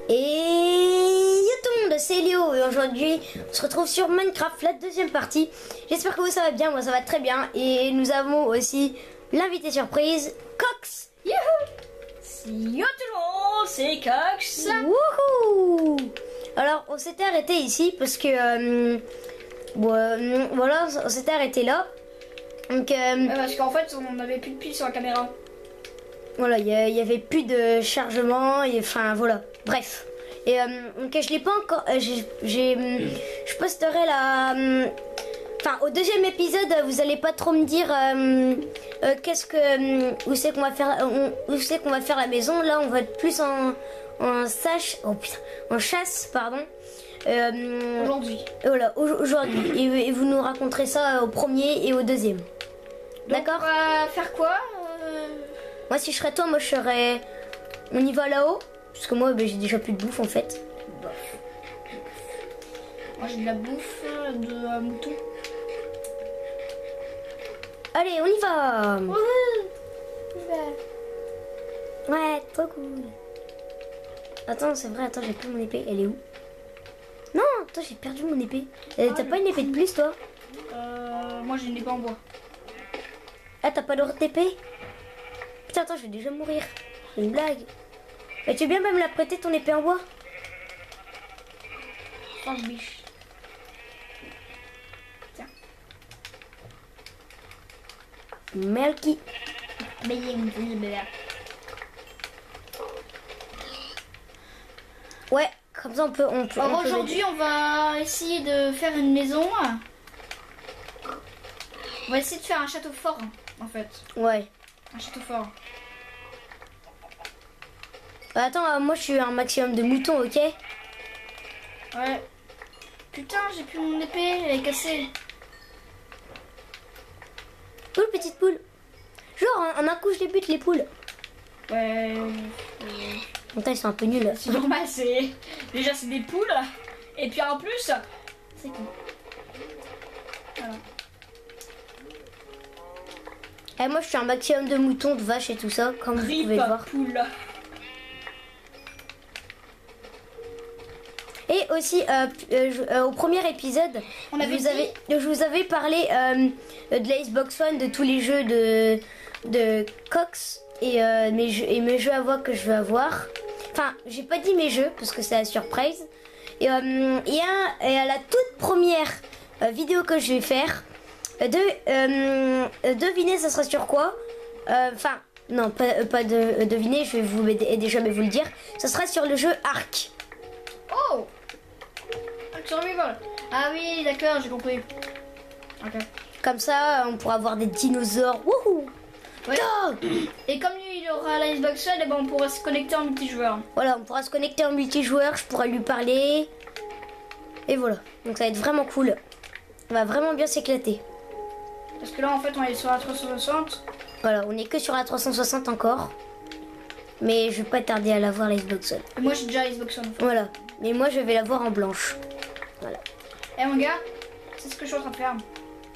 Et yo tout le monde, c'est Léo et aujourd'hui on se retrouve sur Minecraft, la deuxième partie. J'espère que vous ça va bien, moi ça va très bien. Et nous avons aussi l'invité surprise, Cox. Youhou! Yo tout le monde, c'est Cox. Wouhou! Alors on s'était arrêté ici parce que voilà, on s'était arrêté là. Donc Parce qu'en fait on n'avait plus de piles sur la caméra. voilà, il y avait plus de chargement, et enfin voilà, bref. Et donc je l'ai pas encore, je posterai la, enfin au deuxième épisode, vous allez pas trop me dire où c'est qu'on va faire, où c'est qu'on va faire la maison. Là on va être plus en chasse, pardon. Aujourd'hui. Voilà, aujourd'hui. Et vous nous raconterez ça au premier et au deuxième. D'accord. On va faire quoi Moi si je serais toi, moi je serais... On y va là-haut. Parce que moi j'ai déjà plus de bouffe en fait. Moi j'ai de la bouffe de mouton. Allez, on y va. Wouhou! Ouais, trop cool. Attends, c'est vrai, attends, j'ai plus mon épée. Elle est où? Non, attends, j'ai perdu mon épée. T'as pas une épée de plus toi? Moi j'ai une épée en bois. Ah, t'as pas d'autre épée? Putain, attends, je vais déjà mourir. C'est une blague. Mais tu veux bien même la prêter ton épée en bois? Franche biche. Tiens. Melky. Ouais, comme ça on peut. Alors aujourd'hui on va essayer de faire une maison. On va essayer de faire un château fort en fait. Ouais. Un château fort. Attends, moi je suis un maximum de moutons, ok? Ouais. Putain, j'ai plus mon épée, elle est cassée. Poule, petite poule. Genre, en un coup je les bute les poules. Ouais. Putain, ils sont un peu nuls. C'est normal, c'est. Déjà c'est des poules. Et puis en plus, c'est con. Voilà. Et moi je suis un maximum de moutons, de vaches et tout ça, comme vous pouvez le voir. Poule. Et aussi, au premier épisode, On avait je vous avais parlé de la Xbox One, de tous les jeux de Cox et mes jeux à voix que je veux avoir. Enfin, j'ai pas dit mes jeux parce que c'est la surprise. Et à la toute première vidéo que je vais faire, devinez ça sera sur quoi. Enfin, non, pas deviner, je vais vous déjà vous le dire. Ça sera sur le jeu Ark. Oh! Survival. Ah oui, d'accord, j'ai compris. Ok. Comme ça, on pourra avoir des dinosaures. Wouhou! Ouais. Et comme il y aura la Xbox One, eh ben on pourra se connecter en multijoueur. Voilà, on pourra se connecter en multijoueur, je pourrai lui parler. Et voilà, donc ça va être vraiment cool. On va vraiment bien s'éclater. Parce que là, en fait, on est sur la 360. Voilà, on est que sur la 360 encore. Mais je vais pas tarder à l'avoir la Xbox One. Et moi, j'ai déjà la Xbox One. Voilà, mais moi je vais l'avoir en blanche. Voilà. Eh mon gars, c'est ce que je suis en train de faire.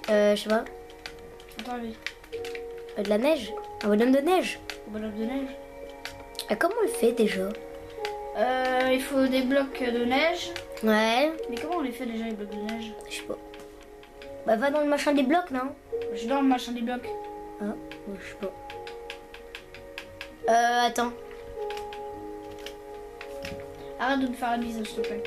Je sais pas. Attends, oui. De la neige? Un bonhomme de neige? Un bonhomme de neige. Comment on le fait déjà? Il faut des blocs de neige. Ouais. Mais comment on les fait déjà, les blocs de neige? Je sais pas. Bah va dans le machin des blocs, non? Je suis dans le machin des blocs. Ah, je sais pas. Attends. Arrête de me faire la bise, s'il te plaît.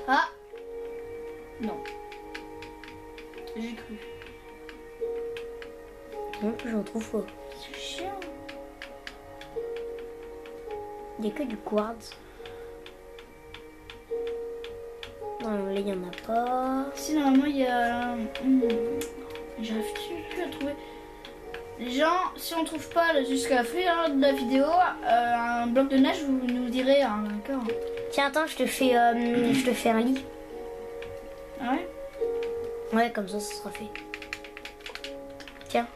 Ah! Non. J'ai cru. Non, j'en trouve pas. C'est chiant. Il n'y a que du quartz. Non, là, il n'y en a pas. Si, normalement, il y a... J'arrive plus à trouver. Les gens, si on trouve pas jusqu'à la fin de la vidéo un bloc de neige, vous nous direz, hein, d'accord. Tiens, attends, je te fais un lit. Ah ouais? Ouais, comme ça sera fait. Tiens.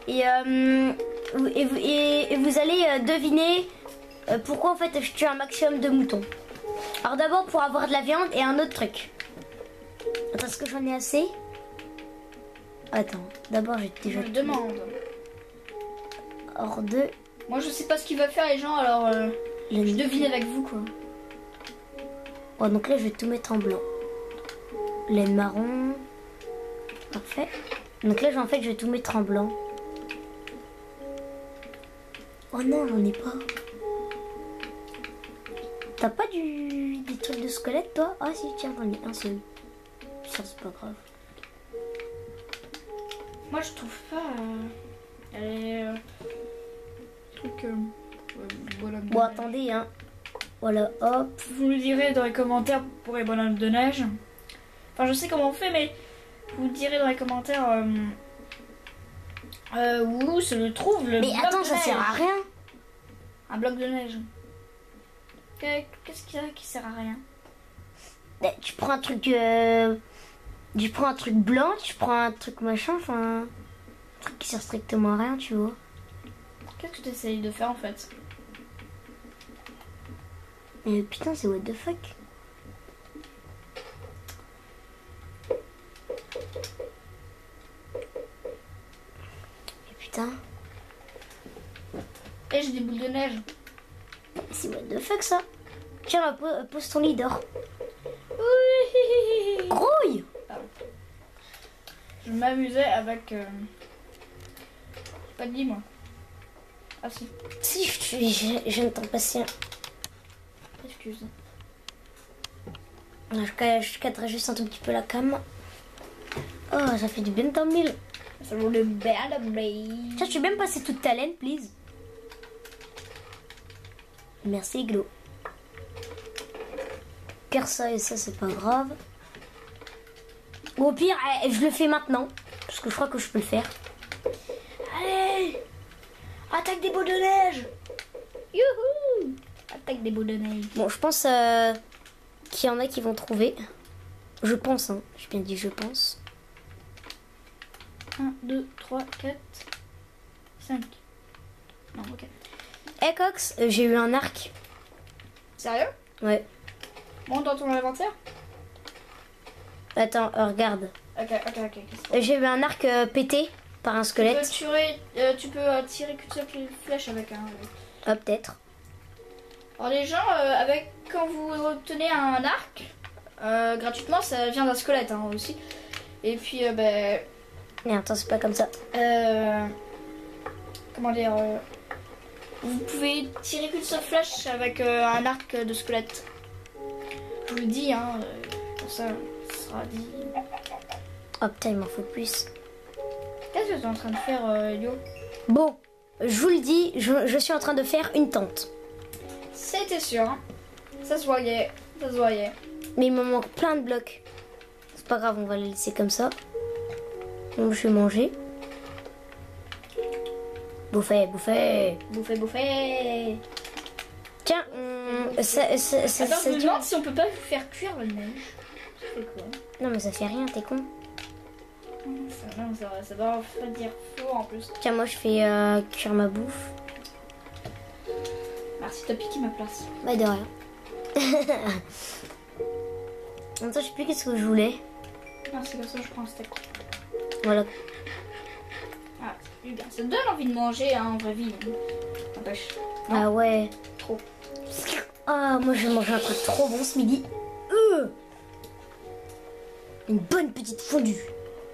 Et vous allez deviner pourquoi en fait je tue un maximum de moutons. Alors d'abord pour avoir de la viande et un autre truc. est-ce que j'en ai assez? Attends, d'abord j'ai déjà... Je me demande. Hors de... Moi, je sais pas ce qu'il va faire, les gens, alors je devine avec vous, quoi. Oh, donc là, je vais tout mettre en blanc. Laine marron. Parfait. Donc là, en fait, je vais tout mettre en blanc. Oh non, j'en ai pas. T'as pas des trucs de squelette, toi? Ah si, tiens, j'en ai un seul. Ça, c'est pas grave. Moi, je trouve pas... truc... voilà, Bon, attendez, hein. Voilà, hop. vous me direz dans les commentaires pour les bonhommes de neige. Enfin, je sais comment on fait, mais vous me direz dans les commentaires où se trouve le Mais bloc attends, de ça neige. sert à rien. Un bloc de neige. Qu'est-ce qu'il y a qui sert à rien? Ben, tu prends un truc... Tu prends un truc blanc, tu prends un truc machin, enfin... Un truc qui sert strictement à rien, tu vois. Qu'est-ce que tu essayes de faire en fait? Mais putain, c'est what the fuck. Et putain, Et j'ai des boules de neige. c'est what the fuck ça. Tiens, pose ton lit d'or. Oui. Grouille. Je m'amusais avec... J'ai pas dit moi. Ah si. Si, je viens de t'en passer un. Excuse. Je cadre juste un tout petit peu la cam. Oh, ça fait du bien dans le mille. Ça vaut le bien de blé. Tiens, tu veux bien me passer toute ta laine, please? Merci, Glo. Car ça et ça, c'est pas grave. Ou au pire, je le fais maintenant. Parce que je crois que je peux le faire. Allez, attaque des boules de neige. Youhou. Attaque des boules de neige. Bon, je pense qu'il y en a qui vont trouver. Je pense, hein. J'ai bien dit je pense. 1, 2, 3, 4, 5. Non, ok. Hey Cox, j'ai eu un arc. Sérieux? Ouais. Monte dans ton inventaire? Attends, regarde. Ok. J'ai eu un arc pété par un squelette. Tu peux tirer qu'une seule flèche avec un... Ah, peut-être. Alors les gens, quand vous obtenez un arc, gratuitement, ça vient d'un squelette hein, aussi. Et puis, Mais attends, c'est pas comme ça. comment dire vous pouvez tirer qu'une seule flèche avec un arc de squelette. Je vous le dis, hein, pour ça, ça sera dit. Oh putain, il m'en faut plus. Qu'est-ce que tu es en train de faire, Elio? Bon, je vous le dis, je suis en train de faire une tente. C'était sûr, hein. Ça se voyait, ça se voyait. Mais il me manque plein de blocs. C'est pas grave, on va les laisser comme ça. Donc je vais manger. Bouffer. Tiens, Attends, je me demande si on peut pas faire cuire la neige. Ça fait quoi? Non mais ça fait rien, t'es con. Ça doit dire faux en plus. Tiens, moi je fais cuire ma bouffe. Merci, t'as piqué ma place. Bah de rien. En même temps, je sais plus qu'est-ce que je voulais. Non, c'est comme ça, je prends un steak. Voilà. Ah, c'est bien. Ça donne envie de manger hein, en vraie vie. N'empêche. Non. Ah ouais. Trop. Ah, moi je vais manger un truc trop bon ce midi. Une bonne petite fondue.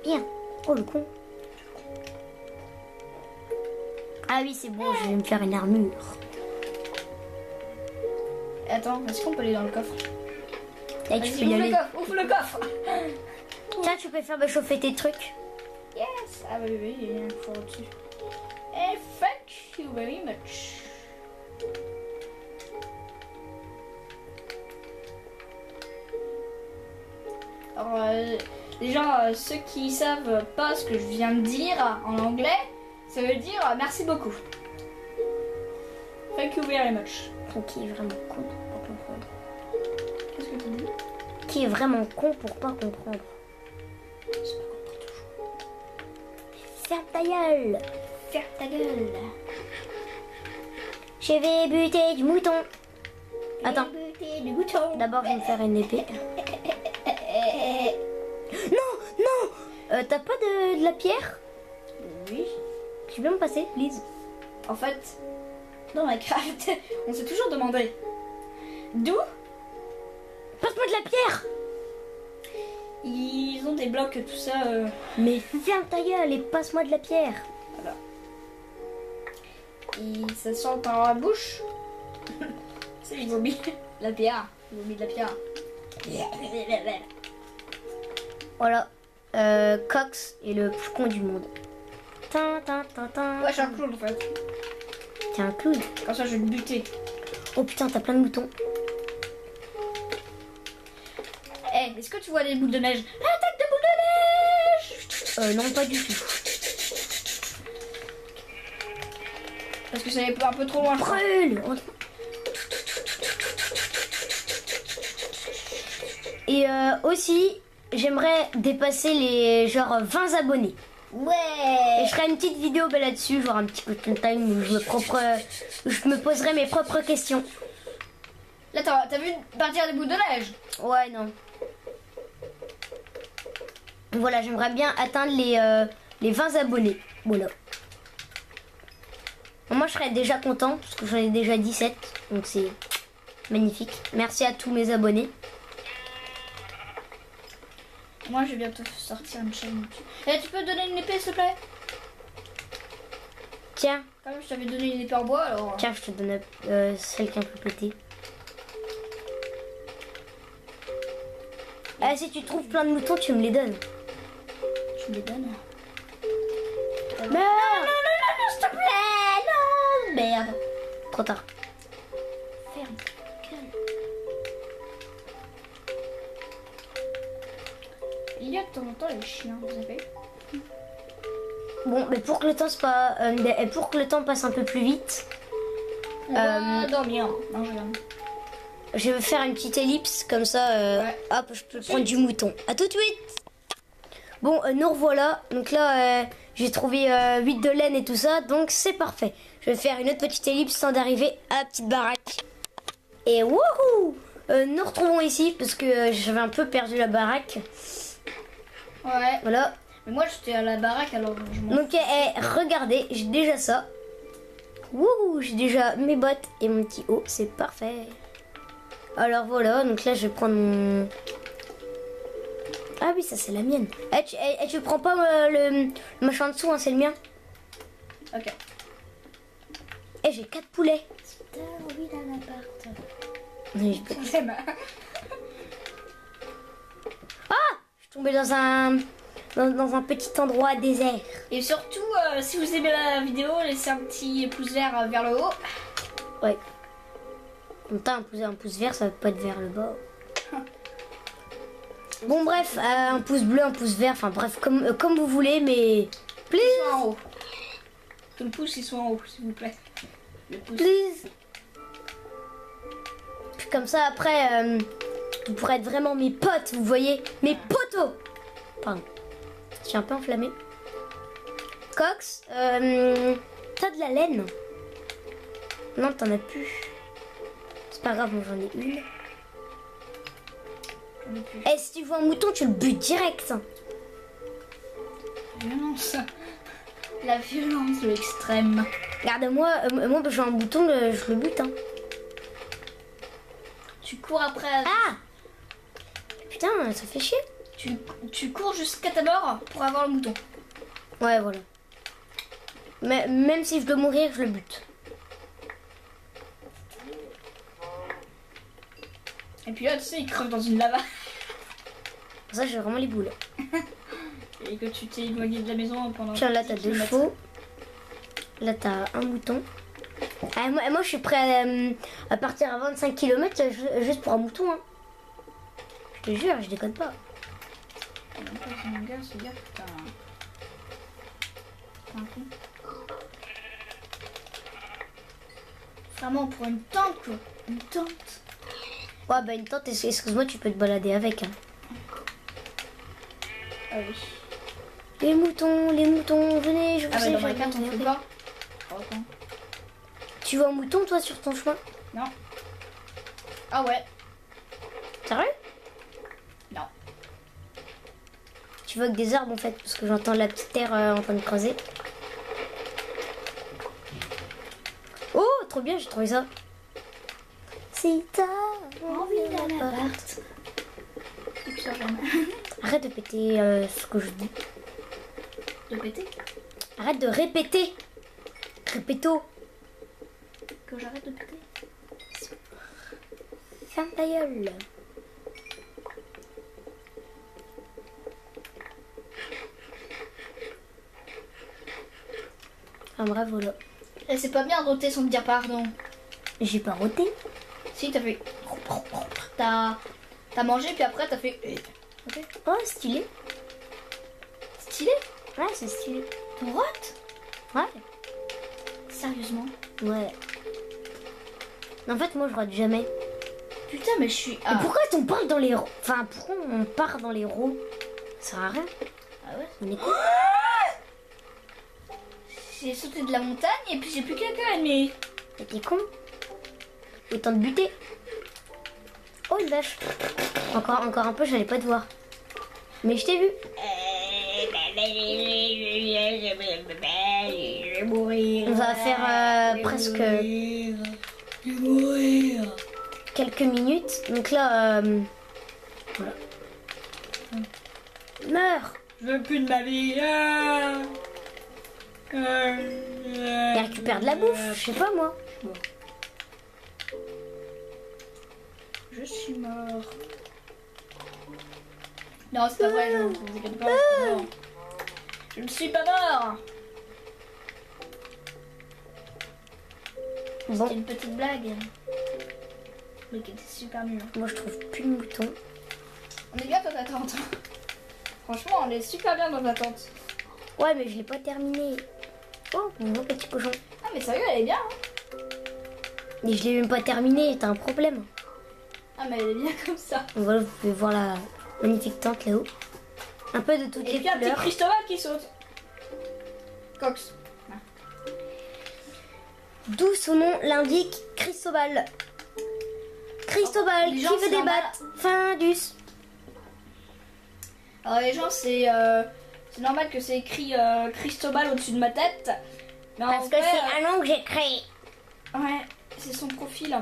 Bien. Oh le con. Ah oui, c'est bon, je vais me faire une armure. Attends, est-ce qu'on peut aller dans le coffre? Là, tu peux y Vas-y, aller. ouvre le coffre. Tiens, tu peux faire chauffer tes trucs. Yes. Ah bah oui, il y a un four au-dessus. Et thank you very much. Alors, les gens, ceux qui savent pas ce que je viens de dire en anglais, ça veut dire merci beaucoup. Thank you very much. Qui est vraiment con pour pas comprendre. Qu'est-ce que tu dis? Qui est vraiment con pour pas comprendre. C'est pas compris toujours. Ferme ta gueule. Ferme ta gueule. Je vais buter du mouton. Attends. Buter du bouton. D'abord, je vais me faire une épée. T'as pas de la pierre? Oui. Tu peux me passer, please? En fait, dans Minecraft, on s'est toujours demandé d'où Passe-moi de la pierre! ils ont des blocs, tout ça. Mais ferme ta gueule et passe-moi de la pierre. Voilà. Et ça sent dans la bouche. C'est du vomi. La pierre. Le vomi de la pierre. Voilà. Cox est le plus con du monde. Tin, tin, tin, tin. Ouais, je suis un clown en fait. T'es un clown. Comme ça, je vais le buter. Oh putain, t'as plein de moutons. Eh, est-ce que tu vois les boules de neige? Attaque de boules de neige! Non, pas du tout. Parce que c'est un peu trop loin. Brûle! Et aussi, j'aimerais dépasser les genre 20 abonnés. Ouais! Et je ferai une petite vidéo là-dessus, genre un petit content time où je me poserai mes propres questions. Là, t'as vu partir des boules de neige? Ouais, non. Voilà, j'aimerais bien atteindre les 20 abonnés. Voilà. Moi, je serais déjà content, parce que j'en ai déjà 17. Donc, c'est magnifique. Merci à tous mes abonnés. Moi, je vais bientôt sortir une chaîne YouTube. Eh, tu peux donner une épée, s'il te plaît? Tiens, Quand même, je t'avais donné une épée en bois, alors... tiens, je te donne celle qui est un peu pétée. Ah, si tu trouves plein de moutons, tu me les donnes. Tu me les donnes? Meurs! Non, s'il te plaît! Non! Merde! Trop tard. Ferme ta gueule. Il y a de temps en temps les chiens, vous savez. Bon, mais pour que le temps pour que le temps passe un peu plus vite, On va dormir. Non, je vais faire une petite ellipse comme ça. Ouais. Hop, je peux prendre du mouton. À tout de suite. Bon, nous revoilà. Donc là, j'ai trouvé 8 de laine et tout ça, donc c'est parfait. Je vais faire une autre petite ellipse sans d'arriver à la petite baraque. Et wouhou! Nous retrouvons ici parce que j'avais un peu perdu la baraque. Ouais. Voilà. Mais moi, j'étais à la baraque, alors je m'en... Donc, regardez, j'ai déjà ça. Wouhou! J'ai déjà mes bottes et mon petit haut, c'est parfait. Alors voilà, donc là je vais prendre mon... Ah oui, ça c'est la mienne. Tu prends pas le machin en dessous, hein, c'est le mien. Ok. Eh, j'ai 4 poulets. T'as envie d'un appart. Mais je peux- C'est ma... Je suis tombée dans un petit endroit désert. Et surtout, si vous aimez la vidéo, laissez un petit pouce vert vers le haut. Ouais. Quand t'as un pouce vert, ça va pas être vers le bas. Bon bref, un pouce bleu, un pouce vert, enfin bref, comme vous voulez, mais... Ils sont en haut. Tout le pouce, ils sont en haut, s'il vous plaît. Le pouce. Please. Puis comme ça, après, vous pourrez être vraiment mes potes, vous voyez. Mes potos. Pardon. Je suis un peu enflammée. Cox, t'as de la laine? Non, t'en as plus. C'est pas grave, moi j'en ai une. J'en ai plus. Eh, si tu vois un mouton, tu le butes direct. Violence. La violence de l'extrême. Regarde-moi, moi je vois un mouton, je le bute. Hein. Tu cours après. Ah! Putain, ça fait chier. Tu cours jusqu'à ta mort pour avoir le mouton. Ouais, voilà. Mais même si je dois mourir, je le bute. Et puis là, tu sais, il creve dans une lava. Pour ça, j'ai vraiment les boules. Et que tu t'es éloigné de la maison pendant... Tiens, là, t'as 10 deux kilomètres. chevaux. Là, t'as un mouton. Ah, moi, je suis prêt à partir à 25 km juste pour un mouton. Hein. Je te jure, je déconne pas. C'est mon gars, ce gars, putain. T'es un con. Vraiment, pour une tente, quoi. Une tente. Ouais, bah une tente, excuse-moi, tu peux te balader avec. Hein. Ah oui. Les moutons, venez, je vous Ah sais, mais dans je ma vais carte, on venir. fait pas. Oh, attends. Tu vois un mouton, toi, sur ton chemin? Non. Ah ouais. Sérieux? Non. tu vois que des arbres en fait, parce que j'entends la petite terre en train de creuser. Oh, trop bien, j'ai trouvé ça. Si t'as envie d'un appart. Et puis ça, jamais. Arrête de péter ce que je dis. De péter. Arrête de répéter. Répéto. Que j'arrête de péter. Ferme ta gueule. Enfin bref, voilà. Et c'est pas bien de roter sans me dire pardon. J'ai pas roté. Si, t'as fait. T'as mangé, puis après t'as fait. Ok. Oh, stylé. Stylé. Ouais, c'est stylé. Ton rote. Ouais. Sérieusement. Ouais. En fait, moi, je rote jamais. Putain, mais je suis. Et pourquoi on parle dans les roues? Enfin, pourquoi on part dans les roues? Ça sert à rien. Ah ouais. On est con. J'ai sauté de la montagne et puis j'ai plus quelqu'un, mais. T'es con. Autant de buter. Oh, une vache. Encore un peu, j'allais pas te voir. Mais je t'ai vu. On va faire presque quelques minutes. Donc là, voilà. Meurs. Je veux plus de ma vie. Et récupère de la bouffe, je sais pas moi. Je suis mort. Non, c'est pas vrai, je vous inquiétez pas, je suis pas mort. Je ne suis pas mort. Bon, C'est une petite blague. Mais qui était super nulle. moi je trouve plus de moutons. On est bien dans ta tente. Franchement, on est super bien dans ta tente. Ouais, mais je l'ai pas terminé. Oh, mon petit cochon. Ah, mais sérieux, elle est bien. Hein. Et je l'ai même pas terminé, t'as un problème. Ah, mais elle est bien comme ça. Voilà, vous pouvez voir la magnifique tente là-haut. Un peu de toutes Et les puis un petit couleurs. Cristobal qui saute. Cox. D'où son nom l'indique, Cristobal. Cristobal, Les qui gens, veut c'est normal. débattre? Findus. Alors les gens, c'est normal que c'est écrit Cristobal au-dessus de ma tête. Mais Parce en que vrai, c'est un nom que j'ai créé. ouais, c'est son profil.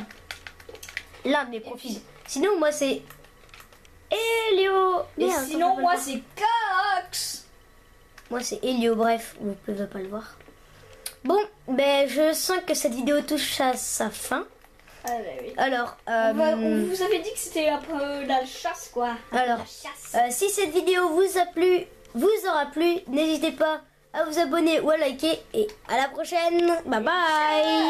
L'un de mes profils. Sinon, moi c'est Elio. Et Merde, sinon, attends, moi, je peux c'est Cox. Moi c'est Elio, bref, vous pouvez pas le voir. Bon, ben je sens que cette vidéo touche à sa fin. Ah bah oui. Alors, On vous avait dit que c'était un peu la chasse, quoi. Un peu Alors, la chasse. si cette vidéo vous a plu, vous aura plu, n'hésitez pas à vous abonner ou à liker. Et à la prochaine. Bye bye.